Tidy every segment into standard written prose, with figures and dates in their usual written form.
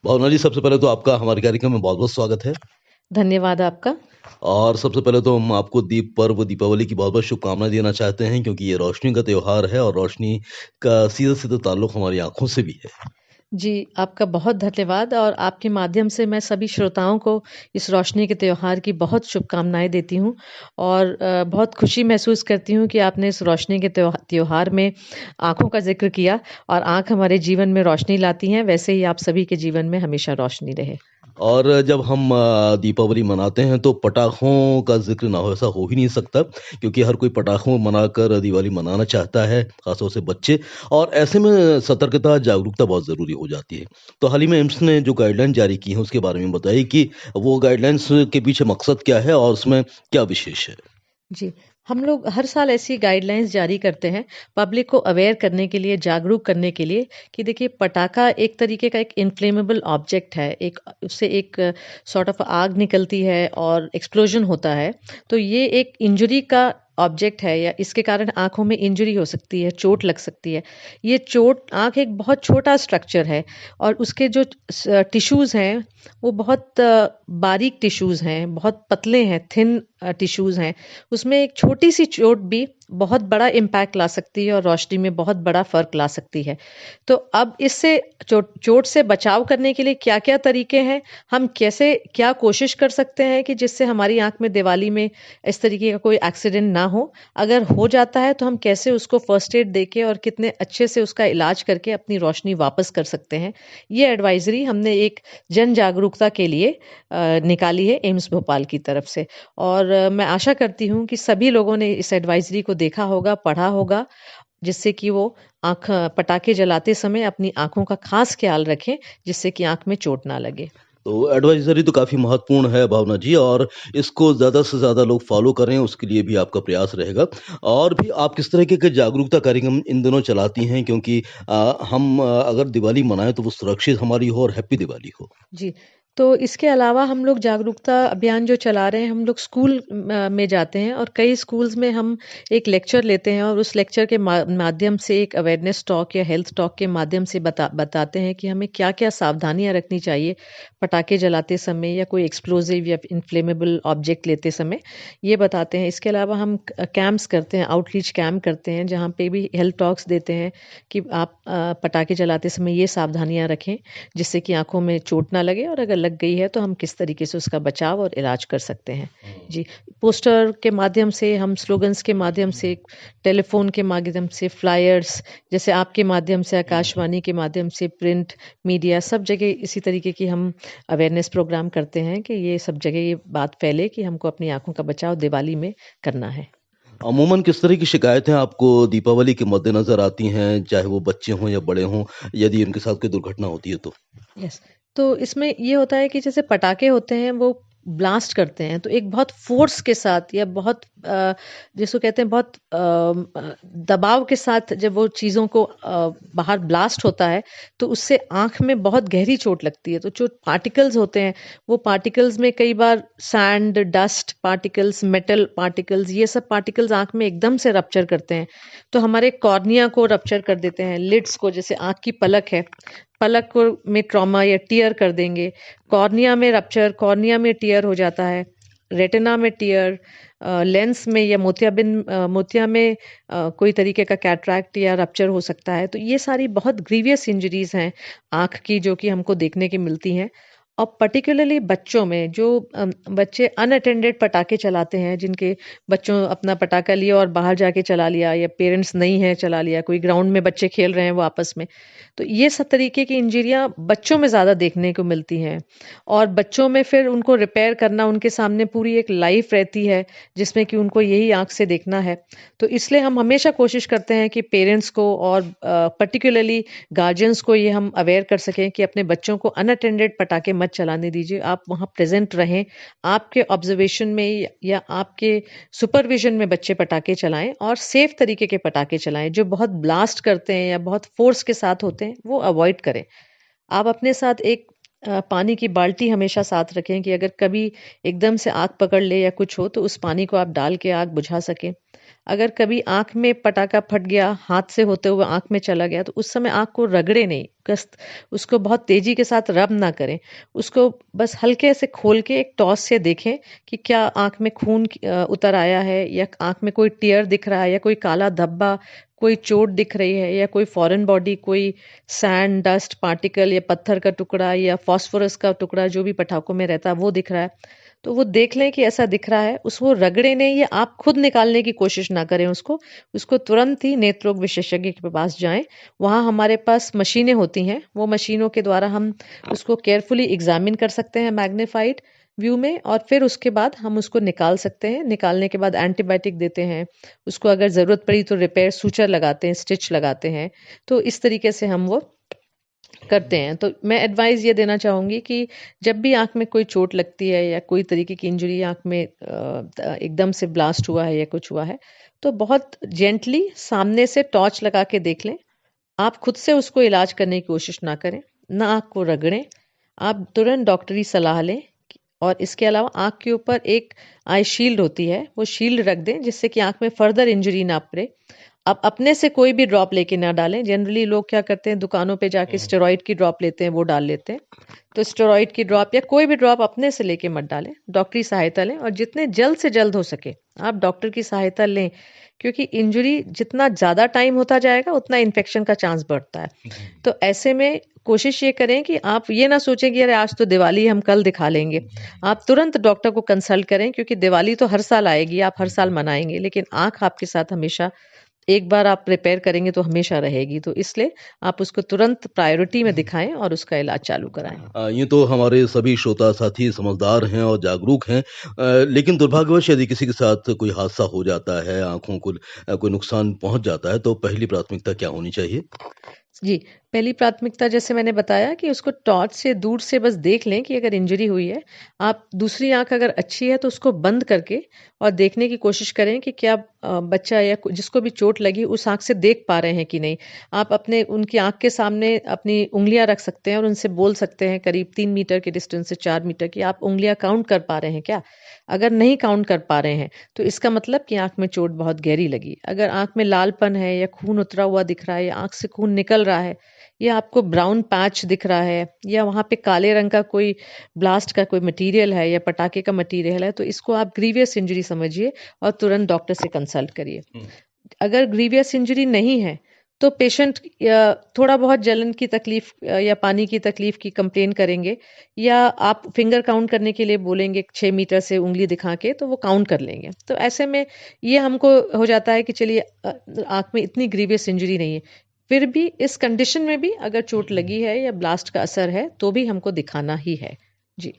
भावना जी, सबसे पहले तो आपका हमारे कार्यक्रम में बहुत-बहुत स्वागत है। धन्यवाद आपका। और सबसे पहले तो हम आपको दीप पर्व दीपावली की बहुत-बहुत शुभकामनाएँ देना चाहते हैं क्योंकि ये रोशनी का त्योहार है और रोशनी का सीधा-सीधा ताल्लुक हमारी आँखों से भी है। जी, आपका बहुत धन्यवाद और आपके माध्यम से मैं सभी श्रोताओं को इस रोशनी के त्योहार की बहुत शुभकामनाएँ देती हूँ और बहुत खुशी महसूस करती हूँ कि आपने इस रोशनी के त्योहार में आँखों का ज़िक्र किया और आँख हमारे जीवन में रोशनी लाती हैं, वैसे ही आप सभी के जीवन में हमेशा रोशनी रहे। और जब हम दीपावली मनाते हैं तो पटाखों का ज़िक्र ना हो ऐसा हो ही नहीं सकता क्योंकि हर कोई पटाखों मनाकर दिवाली मनाना चाहता है, ख़ासतौर से बच्चे। और ऐसे में सतर्कता, जागरूकता बहुत ज़रूरी हो जाती है। तो हाल ही में एम्स ने जो गाइडलाइन जारी की हैं उसके बारे में बताइए कि वो गाइडलाइंस के पीछे मकसद क्या है और उसमें क्या विशेष है? जी, हम लोग हर साल ऐसी गाइडलाइंस जारी करते हैं, पब्लिक को अवेयर करने के लिए, जागरूक करने के लिए कि देखिए पटाखा एक तरीके का एक इन्फ्लेमेबल ऑब्जेक्ट है, एक उससे एक सॉर्ट ऑफ आग निकलती है और एक्सप्लोजन होता है। तो ये एक इंजरी का ऑब्जेक्ट है या इसके कारण आँखों में इंजरी हो सकती है, चोट लग सकती है। ये चोट आँख एक बहुत छोटा स्ट्रक्चर है और उसके जो टिश्यूज़ हैं, वो बहुत बारीक टिश्यूज़ हैं, बहुत पतले हैं, थिन टिश्यूज़ हैं। उसमें एक छोटी-सी चोट भी बहुत बड़ा इम्पैक्ट ला सकती है और रोशनी में बहुत बड़ा फ़र्क ला सकती है। तो अब इससे चोट से बचाव करने के लिए क्या-क्या तरीके हैं? हम कैसे क्या कोशिश कर सकते हैं कि जिससे हमारी आँख में दिवाली में इस तरीके का कोई एक्सीडेंट ना हो? अगर हो जाता है तो हम कैसे उसको फ़र्स्ट एड देके और कितने अच्छे से उसका इलाज करके अपनी रोशनी वापस कर सकते हैं? ये एडवाइज़री हमने एक जन जागरूकता के लिए निकाली है एम्स भोपाल की तरफ से। और मैं आशा करती हूँ कि सभी लोगों ने इस एडवाइज़री को देखा होगा, पढ़ा होगा, जिससे कि वो पटाखे जलाते समय अपनी आँखों का ख़ास ख़्याल रखें, जिससे कि आँख में चोट ना लगे। तो एडवाइज़री तो काफ़ी महत्वपूर्ण है भावना जी और इसको ज़्यादा से ज़्यादा लोग फ़ॉलो करें उसके लिए भी आपका प्रयास रहेगा। और भी आप किस तरीके के जागरूकता कार्यक्रम इन दिनों चलाती हैं क्योंकि हम अगर दिवाली मनाएँ तो वो सुरक्षित हमारी हो और हैप्पी दिवाली हो? जी, तो इसके अलावा हम लोग जागरूकता अभियान जो चला रहे हैं, हम लोग स्कूल में जाते हैं और कई स्कूल्स में हम एक लेक्चर लेते हैं और उस लेक्चर के माध्यम से एक अवेयरनेस टॉक या हेल्थ टॉक के माध्यम से बताते हैं कि हमें क्या-क्या सावधानियाँ रखनी चाहिए, पटाखे जलाते समय या कोई एक्सप्लोसिव या इन्फ्लेमेबल ऑब्जेक्ट लेते समय, ये बताते हैं। इसके अलावा हम कैंप्स करते हैं, आउटरीच कैंप करते हैं, जहाँ पे भी हेल्थ टॉक्स देते हैं कि आप पटाखे जलाते समय ये सावधानियाँ रखें जिससे कि आँखों में चोट ना लगे और अगर लग गई है तो हम किस तरीके से उसका बचाव और इलाज कर सकते हैं। जी, पोस्टर के माध्यम से हम स्लोगन्स के माध्यम से, टेलीफ़ोन के माध्यम से, फ्लायर्स जैसे आपके माध्यम से, आकाशवाणी के माध्यम से, प्रिंट मीडिया सब जगह इसी तरीके की हम अवेयरनेस प्रोग्राम करते हैं कि ये सब जगह ये बात फैले कि हमको अपनी आँखों का बचाव दिवाली में करना है। अमूमन किस तरह की शिकायतें आपको दीपावली के मद्देनज़र आती हैं, चाहे वो बच्चे हों या बड़े हों, यदि उनके साथ कोई दुर्घटना होती है तो? यस। तो इसमें ये होता है कि जैसे पटाखे होते हैं वो ब्लास्ट करते हैं तो एक बहुत फ़ोर्स के साथ या बहुत जिसको कहते हैं बहुत दबाव के साथ जब वो चीज़ों को बाहर ब्लास्ट होता है तो उससे आँख में बहुत गहरी चोट लगती है। तो जो पार्टिकल्स होते हैं वो पार्टिकल्स में कई बार sand, dust particles, metal particles ये सब पार्टिकल्स आँख में एकदम से रप्चर करते हैं। तो हमारे कॉर्निया को रप्चर कर देते हैं, लिड्स को जैसे आँख की पलक है पलक को में ट्रॉमा या टियर कर देंगे, कॉर्निया में रप्चर, कॉर्निया में टियर हो जाता है, रेटिना में टियर, लेंस में या मोतिया में कोई तरीके का कैटरैक्ट या रप्चर हो सकता है। तो ये सारी बहुत ग्रीवियस इंजरीज़ हैं आँख की जो कि हमको देखने की मिलती हैं। और पर्टिकुलरली बच्चों में जो बच्चे अनअटेंडेड पटाखे चलाते हैं, जिनके बच्चों अपना पटाखा लिया और बाहर जाके चला लिया या पेरेंट्स नहीं है चला लिया, कोई ग्राउंड में बच्चे खेल रहे हैं वो आपस में। तो ये सब तरीके की इंजरियाँ बच्चों में ज़्यादा देखने को मिलती हैं और बच्चों में फिर उनको रिपेयर करना उनके सामने पूरी एक लाइफ रहती है जिसमें कि उनको यही आँख से देखना है। तो इसलिए हम हमेशा कोशिश करते हैं कि पेरेंट्स को और पर्टिकुलरली गार्जियंस को ये हम अवेयर कर सकें कि अपने बच्चों को अनअटेंडेड पटाखे मत चलाने दीजिए। आप वहाँ प्रेज़ेंट रहें, आपके ऑब्ज़र्वेशन में या आपके सुपरविज़न में बच्चे पटाखे चलाएँ और सेफ तरीके के पटाखे चलाएँ। जो बहुत ब्लास्ट करते हैं या बहुत फ़ोर्स के साथ होते हैं, वो अवॉइड करें। आप अपने साथ एक पानी की बाल्टी हमेशा साथ रखें कि अगर कभी एकदम से आग पकड़ ले या कुछ हो तो उस पानी को आप डाल के आग बुझा सकें। अगर कभी आँख में पटाखा फट गया, हाथ से होते हुए आँख में चला गया तो उस समय आँख को रगड़े नहीं, उसको बहुत तेज़ी के साथ रब ना करें। उसको बस हल्के से खोल के एक टॉस से देखें कि क्या आँख में खून उतर आया है या आँख में कोई टियर दिख रहा है या कोई काला धब्बा, कोई चोट दिख रही है या कोई फॉरेन बॉडी, कोई सैंड, डस्ट पार्टिकल या पत्थर का टुकड़ा या फास्फोरस का टुकड़ा जो भी पटाखों में रहता है वो दिख रहा है। तो वो देख लें कि ऐसा दिख रहा है, उसको रगड़े नहीं या आप खुद निकालने की कोशिश ना करें उसको तुरंत ही नेत्र रोग विशेषज्ञ के पास जाएँ। वहाँ हमारे पास मशीनें होती हैं, वो मशीनों के द्वारा हम उसको केयरफुली एग्ज़ामिन कर सकते हैं मैग्नीफाइड व्यू में और फिर उसके बाद हम उसको निकाल सकते हैं। निकालने के बाद एंटीबायोटिक देते हैं, उसको अगर ज़रूरत पड़ी तो रिपेयर सूचर लगाते हैं, स्टिच लगाते हैं। तो इस तरीके से हम वो करते हैं। तो मैं एडवाइस ये देना चाहूँगी कि जब भी आँख में कोई चोट लगती है या कोई तरीके की इंजरी आँख में एकदम से ब्लास्ट हुआ है या कुछ हुआ है, तो बहुत जेंटली सामने से टॉर्च लगा के देख लें। आप खुद से उसको इलाज करने की कोशिश ना करें, ना आँख को रगड़ें। आप तुरंत डॉक्टरी सलाह लें और इसके अलावा आँख के ऊपर एक आई शील्ड होती है, वो शील्ड रख दें जिससे कि आँख में फर्दर इंजरी ना पड़े। आप अपने से कोई भी ड्रॉप लेके ना डालें। जनरली लोग क्या करते हैं दुकानों पे जाके स्टेरॉइड की ड्रॉप लेते हैं, वो डाल लेते हैं। तो स्टेरॉइड की ड्रॉप या कोई भी ड्रॉप अपने से लेके मत डालें, डॉक्टरी सहायता लें और जितने जल्द से जल्द हो सके आप डॉक्टर की सहायता लें क्योंकि इंजरी जितना ज़्यादा टाइम होता जाएगा उतना इन्फेक्शन का चांस बढ़ता है। तो ऐसे में कोशिश ये करें कि आप ये ना सोचें कि अरे आज तो दिवाली है, हम कल दिखा लेंगे। आप तुरंत डॉक्टर को कंसल्ट करें क्योंकि दिवाली तो हर साल आएगी, आप हर साल मनाएँगे, लेकिन आँख आपके साथ हमेशा एक बार आप रिपेयर करेंगे तो हमेशा रहेगी। तो इसलिए आप उसको तुरंत प्रायोरिटी में दिखाएँ और उसका इलाज चालू कराएँ। यूँ तो हमारे सभी श्रोता साथी समझदार हैं और जागरूक हैं, लेकिन दुर्भाग्यवश यदि किसी के साथ कोई हादसा हो जाता है, आँखों को कोई नुकसान पहुँच जाता है, तो पहली प्राथमिकता क्या होनी चाहिए? जी, पहली प्राथमिकता जैसे मैंने बताया कि उसको टॉर्च से दूर से बस देख लें कि अगर इंजरी हुई है, आप दूसरी आँख अगर अच्छी है तो उसको बंद करके और देखने की कोशिश करें कि क्या बच्चा या जिसको भी चोट लगी उस आँख से देख पा रहे हैं कि नहीं। आप अपने उनकी आँख के सामने अपनी उँगलियाँ रख सकते हैं और उनसे बोल सकते हैं करीब 3 मीटर के डिस्टेंस से 4 मीटर की, आप उँगलियाँ काउंट कर पा रहे हैं क्या? अगर नहीं काउंट कर पा रहे हैं, तो इसका मतलब कि आँख में चोट बहुत गहरी लगी। अगर आँख में लालपन है या खून उतरा हुआ दिख रहा है या आँख से खून निकल रहा है या आपको ब्राउन पैच दिख रहा है या वहाँ पे काले रंग का कोई ब्लास्ट का कोई मटेरियल है या पटाखे का मटेरियल है, तो इसको आप ग्रीवियस इंजरी समझिए और तुरंत डॉक्टर से कंसल्ट करिए। अगर ग्रीवियस इंजरी नहीं है, तो पेशेंट थोड़ा बहुत जलन की तकलीफ या पानी की तकलीफ की कंप्लेन करेंगे या आप फिंगर काउंट करने के लिए बोलेंगे 6 मीटर से उँगली दिखा के, तो वो काउंट कर लेंगे। तो ऐसे में ये हमको हो जाता है कि चलिए आँख में इतनी ग्रीवियस इंजरी नहीं है। फिर भी इस कंडीशन में भी अगर चोट लगी है या ब्लास्ट का असर है, तो भी हमको दिखाना ही है। जी।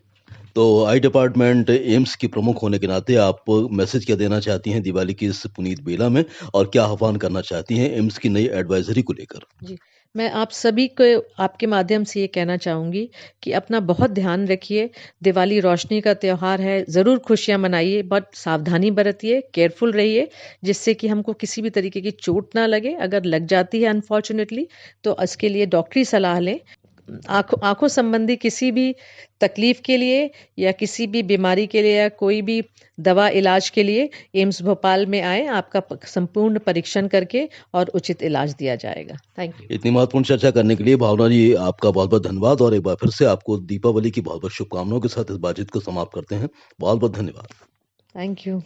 तो आई डिपार्टमेंट एम्स की प्रमुख होने के नाते आप मैसेज क्या देना चाहती हैं दिवाली की इस पुनीत बेला में, और क्या आह्वान करना चाहती हैं एम्स की नई एडवाइजरी को लेकर? जी, मैं आप सभी को आपके माध्यम से ये कहना चाहूँगी कि अपना बहुत ध्यान रखिए। दिवाली रोशनी का त्योहार है, ज़रूर खुशियाँ मनाइए बट सावधानी बरतिए, केयरफुल रहिए जिससे कि हमको किसी भी तरीके की चोट ना लगे। अगर लग जाती है अनफॉर्च्युनेटली तो इसके लिए डॉक्टरी सलाह लें। आँखों संबंधी किसी भी तकलीफ के लिए या किसी भी बीमारी के लिए या कोई भी दवा इलाज के लिए एम्स भोपाल में आएँ, आपका संपूर्ण परीक्षण करके और उचित इलाज दिया जाएगा। Thank you. इतनी महत्वपूर्ण चर्चा करने के लिए भावना जी आपका बहुत-बहुत धन्यवाद, और एक बार फिर से आपको दीपावली की बहुत-बहुत शुभकामनाओं के साथ इस बातचीत को समाप्त करते हैं। बहुत-बहुत धन्यवाद। Thank you.